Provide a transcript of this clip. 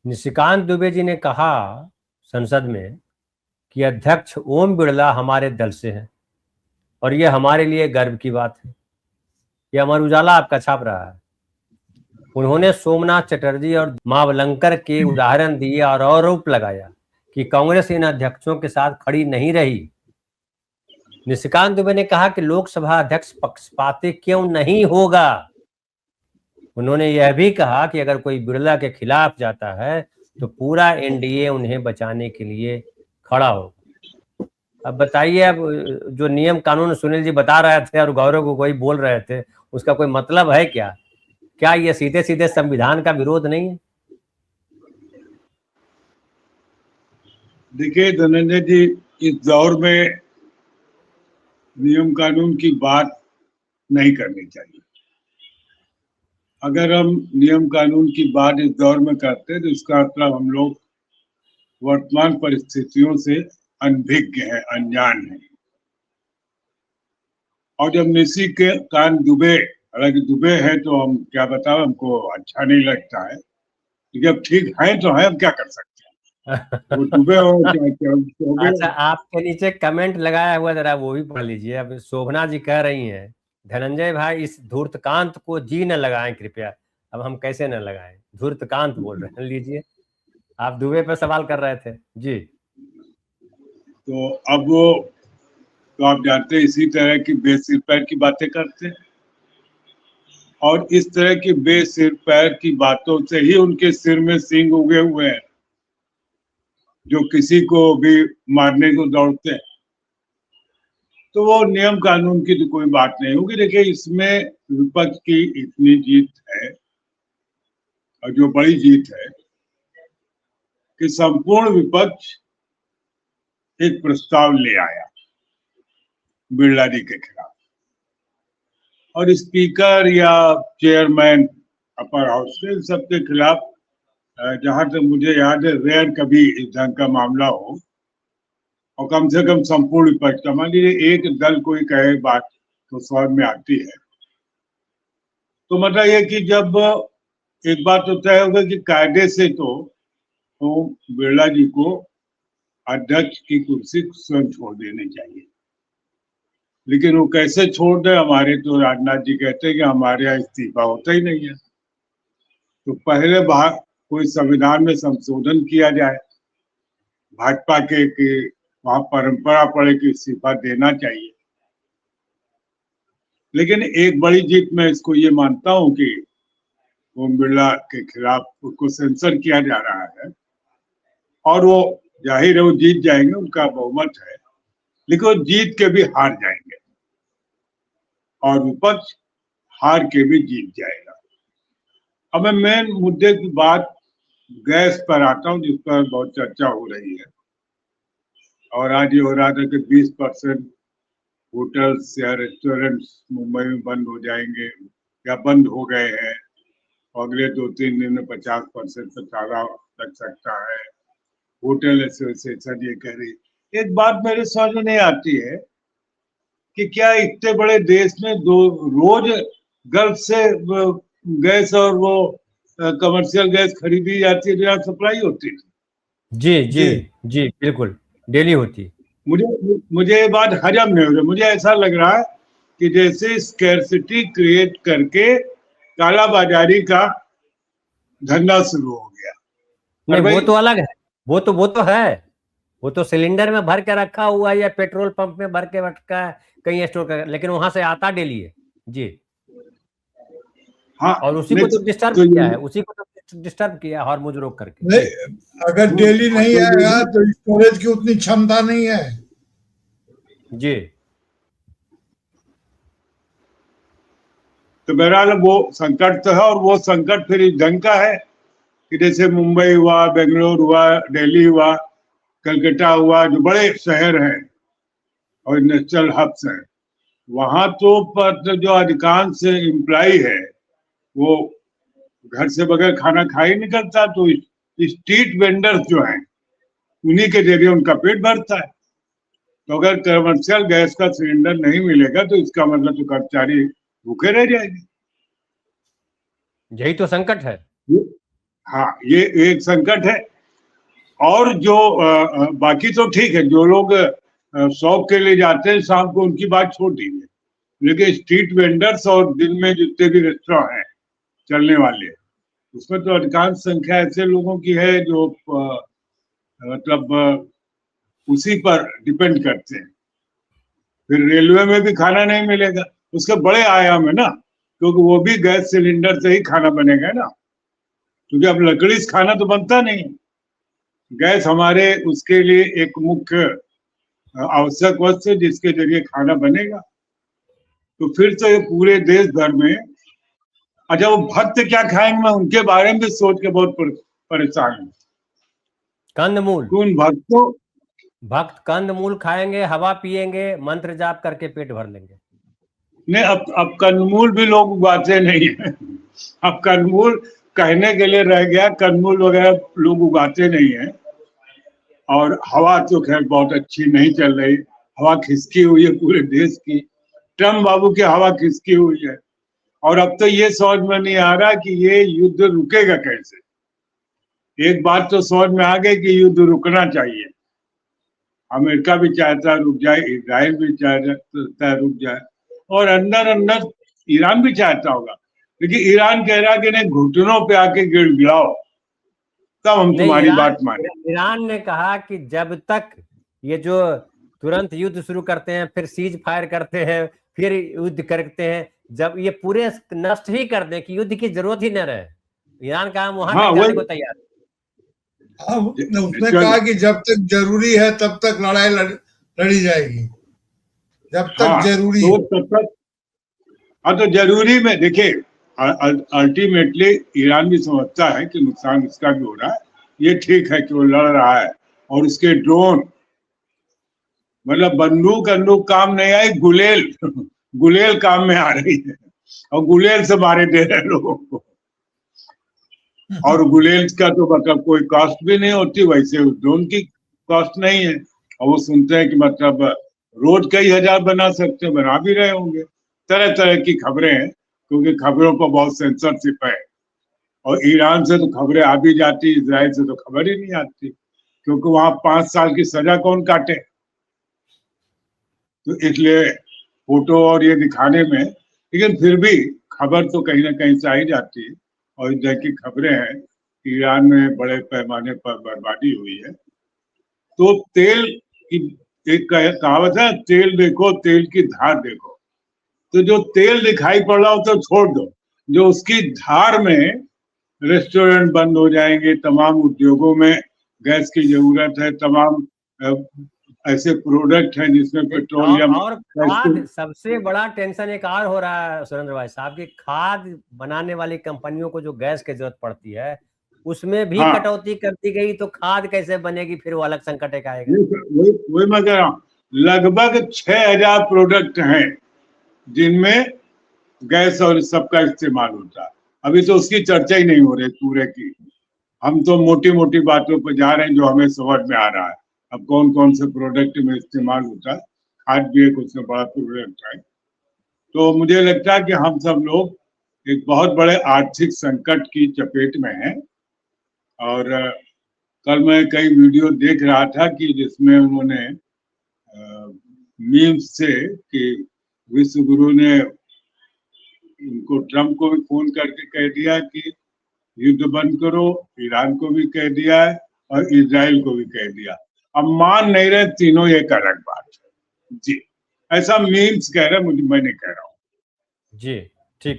निशिकांत दुबे जी ने कहा संसद में कि अध्यक्ष ओम बिरला हमारे दल से हैं और यह हमारे लिए गर्व की बात है। यह अमर उजाला आपका छाप रहा है। उन्होंने सोमनाथ चटर्जी और मावलंकर के उदाहरण दिए और आरोप लगाया कि कांग्रेस इन अध्यक्षों के साथ खड़ी नहीं रही। निशिकांत दुबे ने कहा कि लोकसभा अध्यक्ष पक्षपाती क्यों नहीं होगा। उन्होंने यह भी कहा कि अगर कोई बिरला के खिलाफ जाता है तो पूरा एनडीए उन्हें बचाने के लिए खड़ा होगा। अब बताइए, अब जो नियम कानून सुनील जी बता रहे थे और गौरव को कोई बोल रहे थे, उसका कोई मतलब है क्या? क्या ये सीधे सीधे संविधान का विरोध नहीं है? देखिए धनंजय जी, इस दौर में नियम कानून की बात नहीं करनी चाहिए। अगर हम नियम कानून की बात इस दौर में करते हैं तो इसका मतलब हम लोग वर्तमान परिस्थितियों से अनभिज्ञ है, अनजान है। और जब निशिकांत दुबे, हालांकि दुबे है तो हम क्या बताओ, हमको अच्छा नहीं लगता है, लेकिन अब ठीक है तो है, हम क्या कर सकते हैं। वो दुबे हो क्या अच्छा, आपके नीचे कमेंट लगाया हुआ, जरा वो भी पढ़ लीजिए। अब शोभना जी कह रही हैं, धनंजय भाई इस धूर्तकांत को जी न लगाएं कृपया। अब हम कैसे न लगाएं? धूर्तकांत बोल रहे हैं, लीजिए। आप दुबे पे सवाल कर रहे थे जी। तो अब वो, तो आप जानते हैं इसी तरह की बेसिर पैर की बातें करते हैं और इस तरह की बेसिर पैर की बातों से ही उनके सिर में सींग उगे हुए हैं जो किसी को भी मारने को दौड़ते हैं। तो वो नियम कानून की तो कोई बात नहीं होगी। देखिए, इसमें विपक्ष की इतनी जीत है और जो बड़ी जीत है कि संपूर्ण विपक्ष एक प्रस्ताव ले आया बिरला जी के खिलाफ और स्पीकर या चेयरमैन अपर हाउस के सबके खिलाफ, जहां तक मुझे याद है रेयर कभी इस ढंग का मामला हो और कम से कम संपूर्ण विपक्ष का, मान लीजिए एक दल कोई कहे बात तो समझ में आती है। तो मतलब ये कि जब एक बात तो तय होगा कि कायदे से तो बिरला जी को अध्यक्ष की कुर्सी स्वयं छोड़ देनी चाहिए, लेकिन वो कैसे छोड़ दे? हमारे तो राजनाथ जी कहते हैं कि हमारे यहाँ इस्तीफा होता ही नहीं है। तो पहले कोई संविधान में संशोधन किया जाए भाजपा के कि वहां परंपरा पड़े कि इस्तीफा देना चाहिए। लेकिन एक बड़ी जीत मैं इसको ये मानता हूं कि ओम बिरला के खिलाफ उसको सेंसर किया जा रहा है और वो जाहिर है वो जीत जाएंगे, उनका बहुमत है, लेकिन वो जीत के भी हार जाएंगे और विपक्ष हार के भी जीत जाएगा। अब मैं मेन मुद्दे की बात गैस पर आता हूं, जिस पर बहुत चर्चा हो रही है और आज ये हो रहा था कि 20% होटल्स या रेस्टोरेंट्स मुंबई में बंद हो जाएंगे या बंद हो गए हैं, अगले 2-3 दिन में 50% से ज्यादा लग सकता है। होटल एसोसिएशन ये कह रही। एक बात मेरे समझ में नहीं आती है कि क्या इतने बड़े देश में रोज गल्फ से गैस और वो कमर्शियल गैस खरीदी जाती है, जो सप्लाई होती है। जी जी जी, बिल्कुल डेली होती। मुझे ये बात हजम नहीं हो रही। मुझे ऐसा लग रहा है कि जैसे स्कैर्सिटी क्रिएट करके कालाबाजारी का धंधा शुरू हो गया। नहीं, वो तो अलग है। वो तो है। वो तो सिलेंडर में भर के रखा हुआ है या पेट्रोल पंप में भर के रखा है, कहीं स्टोर कर, लेकिन वहां से आता डेली है जी। हाँ, और उसी को तो डिस्टर्ब किया है, उसी को तो डिस्टर्ब किया है हॉर्मुज रोक करके। नहीं, अगर डेली नहीं आएगा तो स्टोरेज की उतनी क्षमता नहीं है जी। तो बहरहाल वो संकट तो है और वो संकट फिर इस ढंग का है कि जैसे मुंबई हुआ, बेंगलोर हुआ, दिल्ली हुआ, कलकत्ता हुआ, जो बड़े शहर हैं और नेशनल हब्स हैं, वहां तो जो अधिकांश एम्प्लॉय है वो घर से बगैर खाना खा ही निकलता। तो स्ट्रीट वेंडर्स जो हैं उन्हीं के जरिए उनका पेट भरता है। तो अगर कमर्शियल गैस का सिलेंडर नहीं मिलेगा तो इसका मतलब तो कर्मचारी भूखे रह जाएंगे। यही तो संकट है। हाँ, ये एक संकट है। और जो बाकी तो ठीक है, जो लोग शौक के लिए जाते हैं शाम को, उनकी बात छोटी है, लेकिन स्ट्रीट वेंडर्स और दिन में जितने भी रेस्टोरेंट हैं चलने वाले, उसमें तो अधिकांश संख्या ऐसे लोगों की है जो मतलब उसी पर डिपेंड करते हैं। फिर रेलवे में भी खाना नहीं मिलेगा, उसके बड़े आयाम है ना, क्योंकि वो भी गैस सिलेंडर से ही खाना बनेगा ना, क्योंकि अब लकड़ी से खाना तो बनता नहीं। गैस हमारे उसके लिए एक मुख्य आवश्यक वस्तु है जिसके जरिए खाना बनेगा। तो फिर तो ये पूरे देश भर में, अच्छा वो भक्त क्या खाएंगे, मैं उनके बारे में भी सोच के बहुत परेशान हूँ। कंदमूल, उन भक्तों, भक्त कंदमूल खाएंगे, हवा पिएंगे, मंत्र जाप करके पेट भर लेंगे। नहीं, अब कंदमूल भी लोग उगाते नहीं है। अब कंदमूल कहने के लिए रह गया, कंदमूल वगैरह लोग उगाते नहीं है। और हवा तो खैर बहुत अच्छी नहीं चल रही, हवा खिसकी हुई है पूरे देश की। ट्रम्प बाबू की हवा खिसकी हुई है। और अब तो ये समझ में नहीं आ रहा कि ये युद्ध रुकेगा कैसे। एक बात तो समझ में आ गई कि युद्ध रुकना चाहिए, अमेरिका भी चाहता है रुक जाए, इजराइल भी चाहता है रुक जाए, और अंदर अंदर ईरान भी चाहता होगा, लेकिन ईरान कह रहा है कि नहीं, घुटनों पे आके गिड़गिड़ाओ तब हम तुम्हारी बात माने। ईरान ने कहा कि जब तक ये जो तुरंत युद्ध शुरू करते हैं, फिर सीज फायर करते हैं, फिर युद्ध करते हैं, जब ये पूरे नष्ट ही कर दें कि युद्ध की जरूरत ही न रहे, ईरान का हम वहां तक जाने को तैयार है। उसने कहा कि जब तक जरूरी है तब तक लड़ाई लड़ी जाएगी, जब तक जरूरी तो तब तक। हाँ, तो जरूरी में देखिए, अल्टीमेटली ईरान भी समझता है कि नुकसान इसका भी हो रहा है, ये ठीक है कि वो लड़ रहा है, और उसके ड्रोन, मतलब बंदूक काम नहीं आई, गुलेल काम में आ रही है, और गुलेल से मारे दे रहे लोगों को। और गुलेल का तो मतलब कोई कॉस्ट भी नहीं होती, वैसे ड्रोन की कॉस्ट नहीं है। और वो सुनते हैं कि मतलब रोज कई हजार बना सकते हैं, बना भी रहे होंगे। तरह तरह की खबरें हैं, क्योंकि खबरों पर बहुत सेंसरशिप है। और ईरान से तो खबरें आ भी जाती, इजराइल से तो खबर ही नहीं आती, क्योंकि वहां 5 साल की सजा कौन काटे। तो इसलिए फोटो और ये दिखाने में, लेकिन फिर भी खबर तो कहीं ना कहीं से आ ही जाती है। और इस तरह की खबरें हैं, ईरान में बड़े पैमाने पर बर्बादी हुई है। तो तेल की एक कहावत है, तेल देखो तेल की धार देखो। तो जो तेल दिखाई पड़ रहा हो तो छोड़ दो, जो उसकी धार में रेस्टोरेंट बंद हो जाएंगे, तमाम उद्योगों में गैस की जरूरत है, तमाम ऐसे प्रोडक्ट हैं जिसमें पेट्रोलियम और खाद, सबसे बड़ा टेंशन एक और हो रहा है सुरेंद्र भाई साहब, की खाद बनाने वाली कंपनियों को जो गैस की जरूरत पड़ती है उसमें भी कटौती कर दी गई, तो खाद कैसे बनेगी, फिर वो अलग संकट एक आएगा। वही मैं कह रहा हूँ, लगभग 6000 प्रोडक्ट हैं जिनमें गैस और सबका इस्तेमाल होता है। अभी तो उसकी चर्चा ही नहीं हो रही पूरे की, हम तो मोटी मोटी बातों पर जा रहे हैं जो हमें समझ में आ रहा है। अब कौन कौन से प्रोडक्ट में इस्तेमाल होता है, खाद भी एक उसमें बड़ा प्रोडक्ट है। तो मुझे लगता है कि हम सब लोग एक बहुत बड़े आर्थिक संकट की चपेट में हैं। और कल मैं कई वीडियो देख रहा था कि जिसमें उन्होंने मीम्स से कि विश्व गुरु ने उनको, ट्रम्प को भी फोन करके कह दिया कि युद्ध बंद करो, ईरान को भी कह दिया है और इजराइल को भी कह दिया। अब मान नहीं रहे तीनों, एक अलग बात है जी। ऐसा मीम्स कह रहे, मुझे, मैं नहीं कह रहा हूँ जी।